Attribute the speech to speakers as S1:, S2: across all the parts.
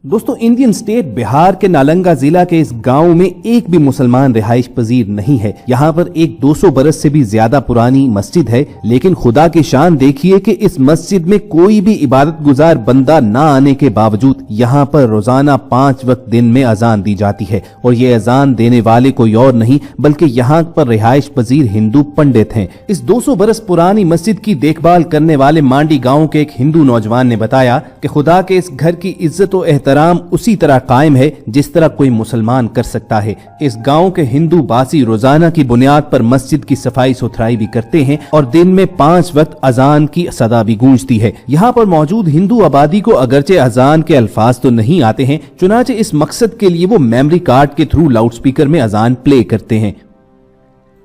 S1: दोस्तों, Indian state Bihar के नालंदा जिला के इस गांव में एक भी मुसलमान रिहाइश पजीर नहीं है। यहाँ पर एक 200 बरस से भी ज्यादा पुरानी मस्जिद है, लेकिन खुदा की शान देखिए कि इस मस्जिद में कोई भी इबादत गुजार बंदा ना आने के बावजूद यहाँ पर रोजाना 5 वक्त दिन में अजान दी जाती है। और ये अजान देने वाले कोई और नहीं बल्कि यहाँ पर रिहाइश पजीर हिंदू पंडित हैं। इस 200 बरस पुरानी मस्जिद की देखभाल करने वाले मांडी गाँव के एक हिंदू नौजवान ने बताया कि खुदा के इस घर की इज्जत और एहतराम उसी तरह कायम है जिस तरह कोई मुसलमान कर सकता है। इस गांव के हिंदू बासी रोजाना की बुनियाद पर मस्जिद की सफाई सुथराई भी करते हैं और दिन में 5 वक्त अजान की सदा भी गूंजती है। यहाँ पर मौजूद हिंदू आबादी को अगरचे अजान के अल्फाज तो नहीं आते हैं, चुनाचे इस मकसद के लिए वो मेमोरी कार्ड के थ्रू लाउडस्पीकर में अजान प्ले करते हैं।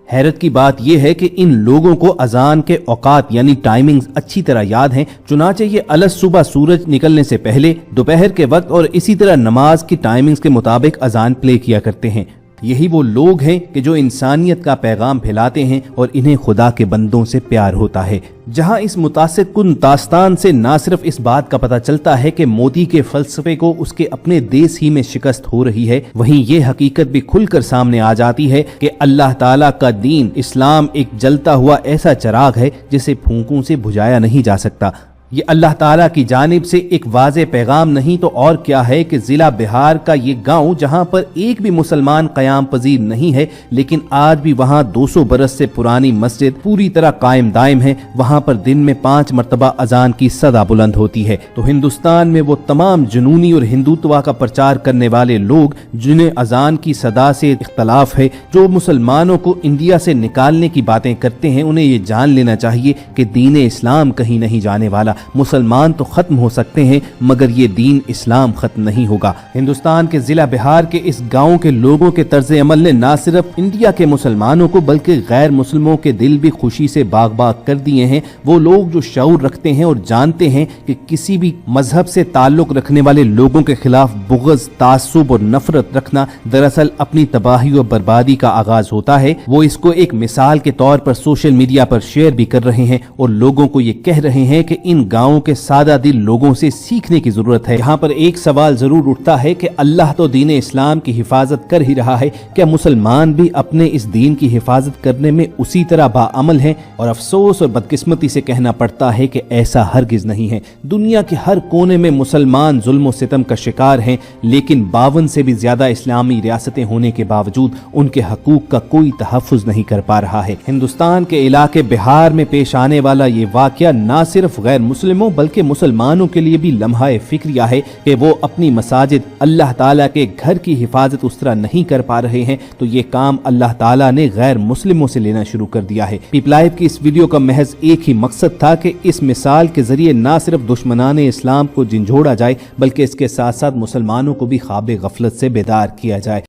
S1: हैरत की बात यह है कि इन लोगों को अजान के औकात यानी टाइमिंग्स अच्छी तरह याद हैं, चुनाचे ये अलग सुबह सूरज निकलने से पहले, दोपहर के वक्त और इसी तरह नमाज की टाइमिंग्स के मुताबिक अजान प्ले किया करते हैं। यही वो लोग हैं कि जो इंसानियत का पैगाम फैलाते हैं और इन्हें खुदा के बंदों से प्यार होता है। जहां इस मुतासिर कुन दास्तान से न सिर्फ इस बात का पता चलता है कि मोदी के फलसफे को उसके अपने देश ही में शिकस्त हो रही है, वहीं ये हकीकत भी खुलकर सामने आ जाती है कि अल्लाह ताला का दीन इस्लाम एक जलता हुआ ऐसा चिराग है जिसे फूंकों से बुझाया नहीं जा सकता। ये अल्लाह ताला की जानिब से एक वाज़े पैगाम नहीं तो और क्या है कि जिला बिहार का ये गांव जहां पर एक भी मुसलमान कयाम पजीर नहीं है, लेकिन आज भी वहां 200 बरस से पुरानी मस्जिद पूरी तरह कायम दायम है। वहां पर दिन में 5 मरतबा अजान की सदा बुलंद होती है। तो हिंदुस्तान में वो तमाम जुनूनी और हिंदुत्व का प्रचार करने वाले लोग जिन्हें अजान की सदा से इख्तलाफ है, जो मुसलमानों को इंडिया से निकालने की बातें करते हैं, उन्हें ये जान लेना चाहिए कि दीन इस्लाम कहीं नहीं जाने वाला। मुसलमान तो खत्म हो सकते हैं मगर ये दीन इस्लाम खत्म नहीं होगा। हिंदुस्तान के जिला बिहार के इस गांव के लोगों के तर्ज अमल ने न सिर्फ इंडिया के मुसलमानों को बल्कि गैर मुस्लिमों के दिल भी खुशी से बाग बाग कर दिए हैं। वो लोग जो शऊर रखते हैं और जानते हैं कि किसी भी मजहब से ताल्लुक रखने वाले लोगों के खिलाफ बुग़्ज़, तासुब और नफरत रखना दरअसल अपनी तबाही और बर्बादी का आगाज होता है। वो इसको एक मिसाल के तौर पर सोशल मीडिया पर शेयर भी कर रहे हैं और लोगों को ये कह रहे हैं कि इन गांवों के सादा दिल लोगों से सीखने की जरूरत है। यहाँ पर एक सवाल जरूर उठता है कि अल्लाह तो दीन इस्लाम की हिफाजत कर ही रहा है, क्या मुसलमान भी अपने इस दीन की हिफाजत करने में उसी तरह बाअमल हैं? और अफसोस और बदकिस्मती से कहना पड़ता है कि ऐसा हरगिज नहीं है। दुनिया के हर कोने में मुसलमान जुल्म और सितम का शिकार हैं, लेकिन 52 से भी ज्यादा इस्लामी रियासतें होने के बावजूद उनके हकूक का कोई तहफ़्फ़ुज़ नहीं कर पा रहा है। हिंदुस्तान के इलाके बिहार में पेश आने वाला ये वाकया न सिर्फ गैर मुस्लिमों बल्कि मुसलमानों के लिए भी लम्हा फिक्रिया है कि वो अपनी मसाजिद अल्लाह ताला के घर की हिफाजत उस तरह नहीं कर पा रहे हैं, तो ये काम अल्लाह ताला ने गैर मुस्लिमों से लेना शुरू कर दिया है। पीपल लाइव की इस वीडियो का महज एक ही मकसद था कि इस मिसाल के जरिए न सिर्फ दुश्मनाने इस्लाम को झंझोड़ा जाए बल्कि इसके साथ साथ मुसलमानों को भी ख्वाब गफलत से बेदार किया जाए।